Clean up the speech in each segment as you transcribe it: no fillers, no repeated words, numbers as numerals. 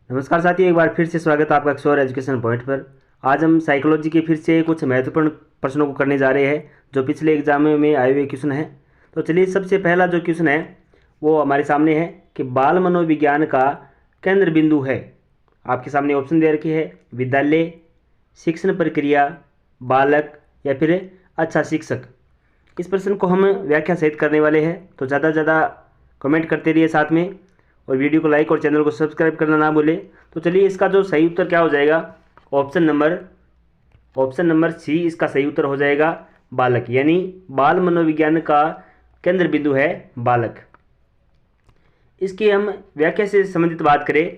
नमस्कार साथियों, एक बार फिर से स्वागत है आपका एक्सोर एजुकेशन पॉइंट पर। आज हम साइकोलॉजी के फिर से कुछ महत्वपूर्ण प्रश्नों को करने जा रहे हैं जो पिछले एग्जाम में आए हुए क्वेश्चन हैं। तो चलिए, सबसे पहला जो क्वेश्चन है वो हमारे सामने है कि बाल मनोविज्ञान का केंद्र बिंदु है। आपके सामने ऑप्शन दे रखी है: विद्यालय, शिक्षण प्रक्रिया, बालक या फिर अच्छा शिक्षक। इस प्रश्न को हम व्याख्या सहित करने वाले हैं, तो ज़्यादा से ज़्यादा कमेंट करते रहिए साथ में, और वीडियो को लाइक और चैनल को सब्सक्राइब करना ना भूलें। तो चलिए, इसका जो सही उत्तर क्या हो जाएगा, ऑप्शन नंबर सी इसका सही उत्तर हो जाएगा, बालक। यानी बाल मनोविज्ञान का केंद्र बिंदु है बालक। इसकी हम व्याख्या से संबंधित बात करें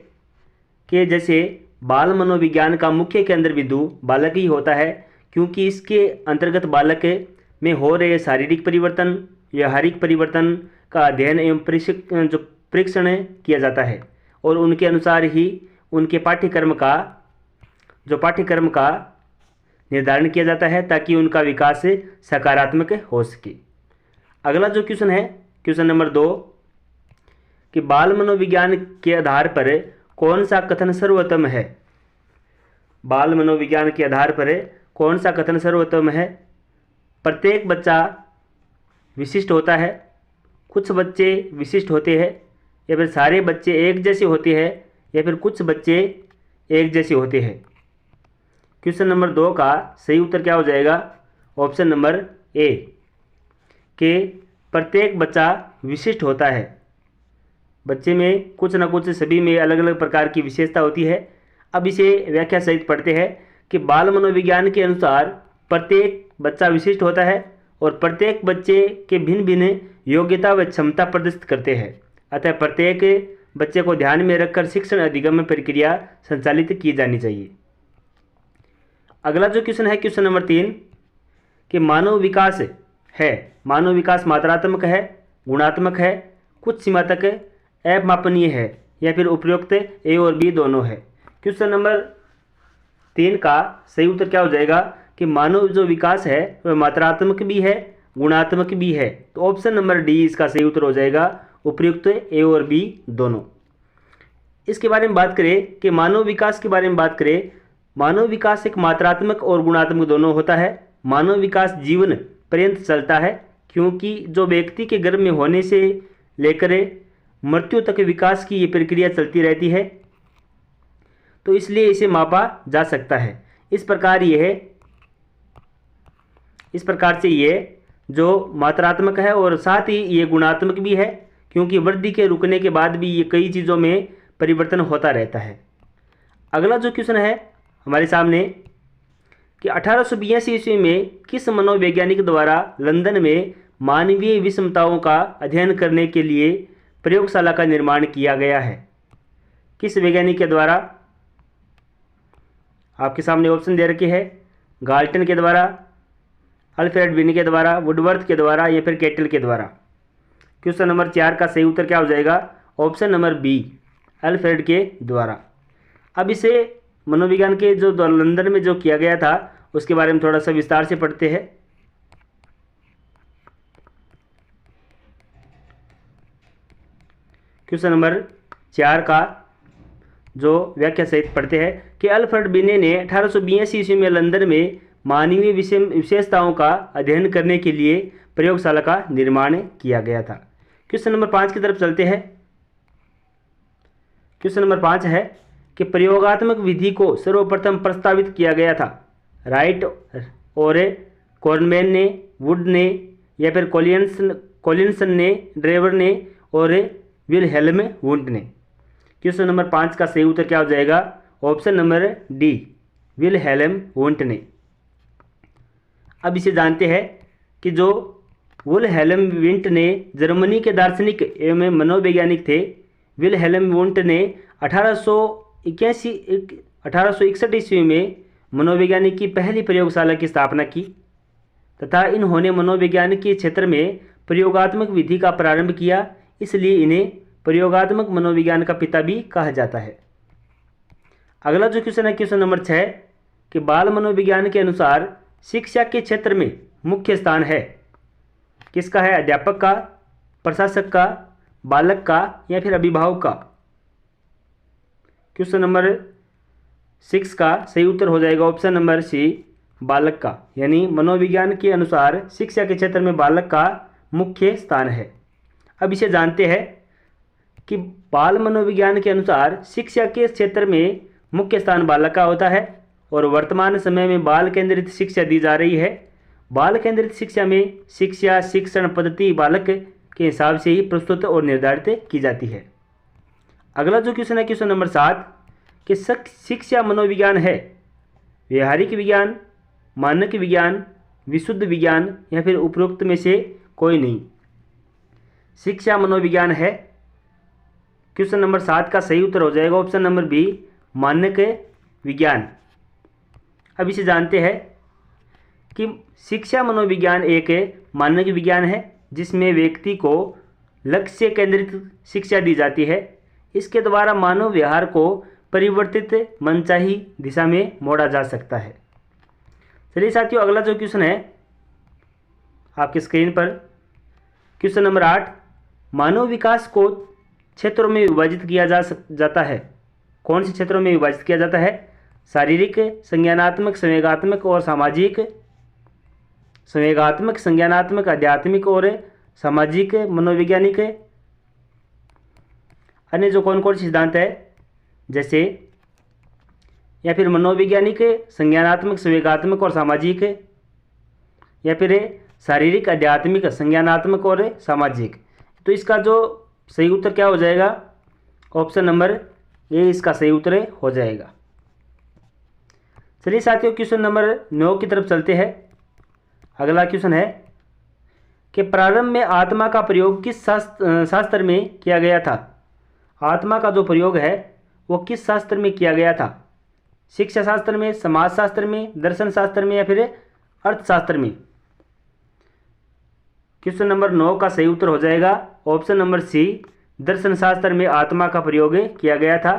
कि जैसे बाल मनोविज्ञान का मुख्य केंद्र बिंदु बालक ही होता है, क्योंकि इसके अंतर्गत बालक में हो रहे शारीरिक परिवर्तन, व्यवहारिक परिवर्तन का अध्ययन एवं परीक्षण किया जाता है, और उनके अनुसार ही उनके पाठ्यक्रम का निर्धारण किया जाता है ताकि उनका विकास सकारात्मक हो सके। अगला जो क्वेश्चन है, क्वेश्चन नंबर 2, कि बाल मनोविज्ञान के आधार पर कौन सा कथन सर्वोत्तम है। बाल मनोविज्ञान के आधार पर कौन सा कथन सर्वोत्तम है? प्रत्येक बच्चा विशिष्ट होता है, कुछ बच्चे विशिष्ट होते हैं, या फिर सारे बच्चे एक जैसे होते हैं, या फिर कुछ बच्चे एक जैसे होते हैं। क्वेश्चन नंबर 2 का सही उत्तर क्या हो जाएगा? ऑप्शन नंबर ए, कि प्रत्येक बच्चा विशिष्ट होता है। बच्चे में कुछ ना कुछ, सभी में अलग अलग प्रकार की विशेषता होती है। अब इसे व्याख्या सहित पढ़ते हैं कि बाल मनोविज्ञान के अनुसार प्रत्येक बच्चा विशिष्ट होता है और प्रत्येक बच्चे के भिन्न भिन्न योग्यता व क्षमता प्रदर्शित करते हैं। अतः प्रत्येक बच्चे को ध्यान में रखकर शिक्षण अधिगम प्रक्रिया संचालित की जानी चाहिए। अगला जो क्वेश्चन है, क्वेश्चन नंबर 3, कि मानव विकास मात्रात्मक है, गुणात्मक है, कुछ सीमा तक अमापनीय है, या फिर उपयुक्त ए और बी दोनों है। क्वेश्चन नंबर 3 का सही उत्तर क्या हो जाएगा कि मानव जो विकास है वह मात्रात्मक भी है, गुणात्मक भी है। तो ऑप्शन नंबर डी इसका सही उत्तर हो जाएगा, उपयुक्त ए और बी दोनों। इसके बारे में बात करें कि मानव विकास के बारे में बात करें, मानव विकास एक मात्रात्मक और गुणात्मक दोनों होता है। मानव विकास जीवन पर्यंत चलता है, क्योंकि जो व्यक्ति के गर्भ में होने से लेकर मृत्यु तक विकास की ये प्रक्रिया चलती रहती है, तो इसलिए इसे मापा जा सकता है। इस प्रकार से ये जो मात्रात्मक है और साथ ही ये गुणात्मक भी है, क्योंकि वृद्धि के रुकने के बाद भी ये कई चीज़ों में परिवर्तन होता रहता है। अगला जो क्वेश्चन है हमारे सामने, कि 1882 ईस्वी में किस मनोवैज्ञानिक द्वारा लंदन में मानवीय विषमताओं का अध्ययन करने के लिए प्रयोगशाला का निर्माण किया गया है? किस वैज्ञानिक के द्वारा? आपके सामने ऑप्शन दे रखे हैं: गाल्टन के द्वारा, अल्फ्रेड बिने के द्वारा, वुडवर्थ के द्वारा, या फिर केटल के द्वारा। क्वेश्चन नंबर 4 का सही उत्तर क्या हो जाएगा? ऑप्शन नंबर बी, अल्फ्रेड के द्वारा। अब इसे मनोविज्ञान के जो लंदन में जो किया गया था उसके बारे में थोड़ा सा विस्तार से पढ़ते हैं। क्वेश्चन नंबर 4 का जो व्याख्या सहित पढ़ते हैं कि अल्फ्रेड बिने ने 1882 ईस्वी में लंदन में मानवीय विशेषताओं का अध्ययन करने के लिए प्रयोगशाला का निर्माण किया गया था। क्वेश्चन नंबर 5 की तरफ चलते हैं। क्वेश्चन नंबर 5 है कि प्रयोगात्मक विधि को सर्वप्रथम प्रस्तावित किया गया था। राइट और कॉर्नमैन ने, वुड ने, या फिर कॉलिन्सन ने, ड्रेवर ने और विलहेल्म वुंट ने। क्वेश्चन नंबर 5 का सही उत्तर क्या हो जाएगा? Option number D, Wilhelm Wundt ने। अब इसे जानते हैं कि जो विलहेल्म वुंट ने जर्मनी के दार्शनिक एवं मनोवैज्ञानिक थे। विलहेल्म वुंट ने 1861 ईस्वी में मनोवैज्ञानिक की पहली प्रयोगशाला की स्थापना की तथा इन्होंने मनोविज्ञान के क्षेत्र में प्रयोगात्मक विधि का प्रारंभ किया, इसलिए इन्हें प्रयोगात्मक मनोविज्ञान का पिता भी कहा जाता है। अगला जो क्वेश्चन है, क्वेश्चन नंबर 6, कि बाल मनोविज्ञान के अनुसार शिक्षा के क्षेत्र में मुख्य स्थान है किसका है? अध्यापक का, प्रशासक का, बालक का, या फिर अभिभावक का। क्वेश्चन नंबर 6 का सही उत्तर हो जाएगा ऑप्शन नंबर सी, बालक का। यानी मनोविज्ञान के अनुसार शिक्षा के क्षेत्र में बालक का मुख्य स्थान है। अब इसे जानते हैं कि बाल मनोविज्ञान के अनुसार शिक्षा के क्षेत्र में मुख्य स्थान बालक का होता है और वर्तमान समय में बाल केंद्रित शिक्षा दी जा रही है। बाल केंद्रित शिक्षा में शिक्षा शिक्षण पद्धति बालक के हिसाब से ही प्रस्तुत और निर्धारित की जाती है। अगला जो क्वेश्चन है क्वेश्चन नंबर 7 कि शिक्षा मनोविज्ञान है व्यवहारिक विज्ञान, मानक विज्ञान, विशुद्ध विज्ञान या फिर उपरोक्त में से कोई नहीं। शिक्षा मनोविज्ञान है, क्वेश्चन नंबर 7 का सही उत्तर हो जाएगा ऑप्शन नंबर बी, मानक विज्ञान। अब इसे जानते हैं कि शिक्षा मनोविज्ञान एक मानक विज्ञान है जिसमें व्यक्ति को लक्ष्य केंद्रित शिक्षा दी जाती है। इसके द्वारा मानव व्यवहार को परिवर्तित मनचाही दिशा में मोड़ा जा सकता है। चलिए साथियों, अगला जो क्वेश्चन है आपकी स्क्रीन पर, क्वेश्चन नंबर 8, मानव विकास को क्षेत्रों में विभाजित किया जाता है। कौन से क्षेत्रों में विभाजित किया जाता है? शारीरिक, संज्ञानात्मक, संवेगात्मक और सामाजिक। संवेगात्मक, संज्ञानात्मक, आध्यात्मिक और सामाजिक, मनोवैज्ञानिक। अन्य जो कौन कौन से सिद्धांत है जैसे या फिर मनोवैज्ञानिक, संज्ञानात्मक, संवेगात्मक और सामाजिक, या फिर शारीरिक, आध्यात्मिक, संज्ञानात्मक और सामाजिक। तो इसका जो सही उत्तर क्या हो जाएगा? ऑप्शन नंबर ए इसका सही उत्तर हो जाएगा। चलिए साथियों, क्वेश्चन नंबर 9 की तरफ चलते हैं। अगला क्वेश्चन है कि प्रारंभ में आत्मा का प्रयोग किस शास्त्र में किया गया था? आत्मा का जो प्रयोग है वो किस शास्त्र में किया गया था? शिक्षा शास्त्र में, समाजशास्त्र में, दर्शन शास्त्र में या फिर अर्थशास्त्र में? क्वेश्चन नंबर 9 का सही उत्तर हो जाएगा ऑप्शन नंबर सी, दर्शन शास्त्र में आत्मा का प्रयोग किया गया था।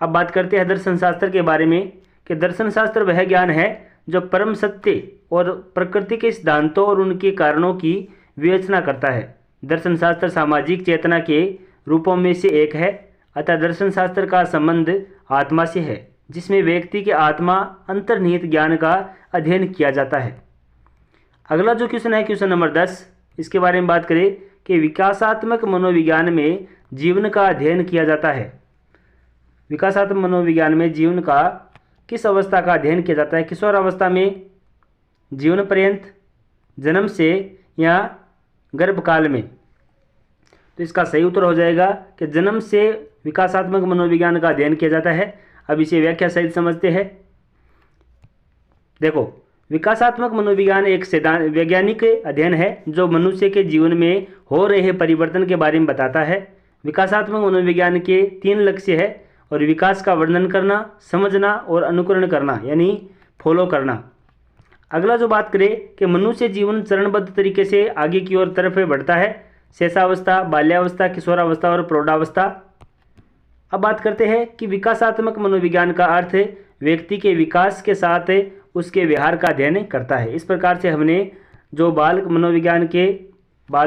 अब बात करते हैं दर्शन शास्त्र के बारे में कि दर्शन शास्त्र वह ज्ञान है जो परम सत्य और प्रकृति के सिद्धांतों और उनके कारणों की विवेचना करता है। दर्शन शास्त्र सामाजिक चेतना के रूपों में से एक है, अतः दर्शन शास्त्र का संबंध आत्मा से है जिसमें व्यक्ति के आत्मा अंतर्निहित ज्ञान का अध्ययन किया जाता है। अगला जो क्वेश्चन है क्वेश्चन नंबर 10, इसके बारे में बात करें कि विकासात्मक मनोविज्ञान में जीवन का अध्ययन किया जाता है। विकासात्मक मनोविज्ञान में जीवन का किस अवस्था का अध्ययन किया जाता है? किशोर अवस्था में, जीवन पर्यंत, जन्म से या गर्भकाल में? तो इसका सही उत्तर हो जाएगा कि जन्म से विकासात्मक मनोविज्ञान का अध्ययन किया जाता है। अब इसे व्याख्या सहित समझते हैं। देखो, विकासात्मक मनोविज्ञान एक सिद्धांत वैज्ञानिक अध्ययन है जो मनुष्य के जीवन में हो रहे परिवर्तन के बारे में बताता है। विकासात्मक मनोविज्ञान के 3 लक्ष्य है और विकास का वर्णन करना, समझना और अनुकरण करना यानी फॉलो करना। अगला जो बात करें कि मनुष्य जीवन चरणबद्ध तरीके से आगे की ओर तरफ बढ़ता है, शेषावस्था, बाल्यावस्था, किशोरावस्था और प्रौढ़ावस्था। अब बात करते हैं कि विकासात्मक मनोविज्ञान का अर्थ व्यक्ति के विकास के साथ उसके व्यवहार का अध्ययन करता है। इस प्रकार से हमने जो बाल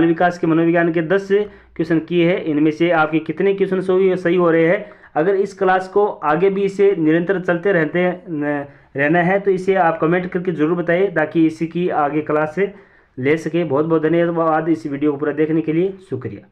विकास के मनोविज्ञान के 10 क्वेश्चन किए हैं, इनमें से आपके कितने क्वेश्चन सही हो रहे हैं? अगर इस क्लास को आगे भी इसे निरंतर चलते रहना है तो इसे आप कमेंट करके ज़रूर बताइए ताकि इसी की आगे क्लास से ले सके। बहुत बहुत धन्यवाद इस वीडियो को पूरा देखने के लिए। शुक्रिया।